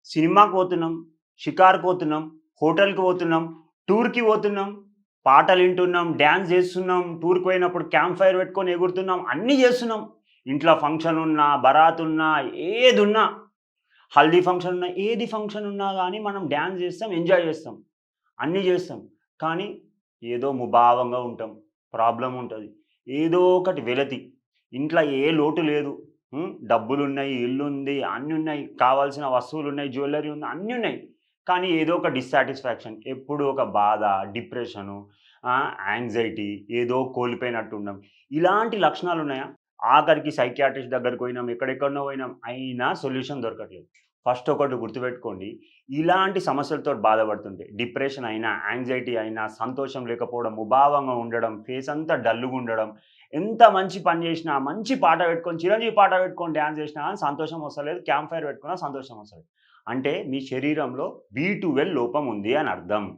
సినిమాకి పోతున్నాం, షికారుకి పోతున్నాం, హోటల్‌కి పోతున్నాం, టూర్‌కి పోతున్నాం, పాటలు వింటున్నాం, డాన్స్ చేస్తున్నాం, టూర్‌కి పోయినప్పుడు క్యాంప్ ఫైర్ పెట్టుకొని ఎగురుతున్నాం, అన్నీ చేస్తున్నాం. ఇంట్లో ఫంక్షన్ ఉన్నా, బరాత్ ఉన్నా, ఏదున్నా, హల్దీ ఫంక్షన్ ఉన్నా, ఏది ఫంక్షన్ ఉన్నా గానీ మనం డాన్స్ చేస్తాం, ఎంజాయ్ చేస్తాం. అన్నీ చేస్తాం. కానీ ఏదో ముభావంగా ఉంటాం. ప్రాబ్లమ్ ఉంటది. ఏదో ఒకటి వెలతి. ఇంట్లో ఏ లోటు లేదు. డబ్బులున్నాయి, ఇల్లుంది, అన్నున్నాయి, కావాల్సిన వస్తువులున్నాయి, జ్యువెల్లరీ ఉంది, అన్నీ ఉన్నాయి. కానీ ఏదో ఒక డిస్సాటిస్ఫాక్షన్. ఎప్పుడు ఒక బాధ, డిప్రెషను, యాంగ్జైటీ, ఏదో కోల్పోయినట్టుండం. ఇలాంటి లక్షణాలున్నాయా? ఆఖరికి సైకియాట్రిస్ట్ దగ్గరికి పోయినాం, ఎక్కడెక్కడనో పోయినాం. అయినా సొల్యూషన్ దొరకట్లేదు. ఫస్ట్ ఒకటి గుర్తుపెట్టుకోండి. ఇలాంటి సమస్యలతోటి బాధపడుతుంటే డిప్రెషన్ అయినా, యాంగ్జైటీ అయినా, సంతోషం లేకపోవడం, ముభావంగా ఉండడం, ఫేస్ అంతా డల్‌గుండడం, ఎంత మంచి పని జేసినా, మంచి పాట పెట్టుకొని, చిరంజీవి పాట పెట్టుకొని డాన్స్ జేసినా గాని సంతోషం వస్తలేదు. క్యాంప్ ఫైర్ పెట్టుకున్నా సంతోషం వస్తలేదు. అంటే మీ శరీరంలో బి12 లోపం ఉంది అని అర్థం.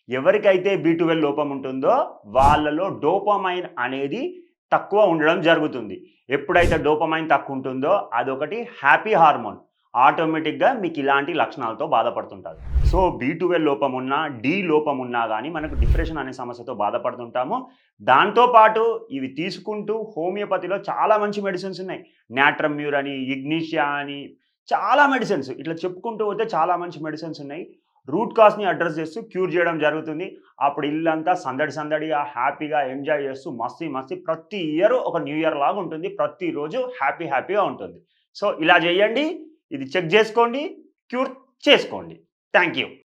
ఎవరికైతే బి12 లోపం ఉంటుందో వాళ్ళలో డోపమైన్ అనేది తక్కువ ఉండడం జరుగుతుంది. ఎప్పుడైతే డోపమైన్ తక్కువ ఉంటుందో అదొకటి హ్యాపీ హార్మోన్. ఆటోమేటిక్‌గా మీకిలాంటి లక్షణాలతో బాధపడుతుంటారు. సో, బి12 లోపం ఉన్నా, డి లోపం ఉన్నా గానీ మనకు డిప్రెషన్ అనే సమస్యతో బాధపడుతుంటాము. దాంతో పాటు ఇవి తీసుకుంటూ హోమియోపతిలో చాలా మంచి మెడిసిన్స్ ఉన్నాయి. నాట్రమ్యూర్ అని, ఇగ్నిషియా అని చాలా మెడిసిన్స్. ఇట్లా చెప్పుకుంటూ పోతే చాలా మంచి మెడిసిన్స్ ఉన్నాయి. రూట్ కాజ్‌ని అడ్రెస్ చేస్తూ క్యూర్ చేయడం జరుగుతుంది. అప్పుడు ఇల్లంతా సందడి సందడిగా, హ్యాపీగా ఎంజాయ్ చేస్తూ మస్తీ మస్తీ ప్రతి ఇయర్ ఒక న్యూ ఇయర్ లాగా ఉంటుంది. ప్రతిరోజు హ్యాపీగా ఉంటుంది. సో, ఇలా చేయండి. ఇది చెక్ జేసుకోండి. క్యూర్ చేసుకోండి. Thank you.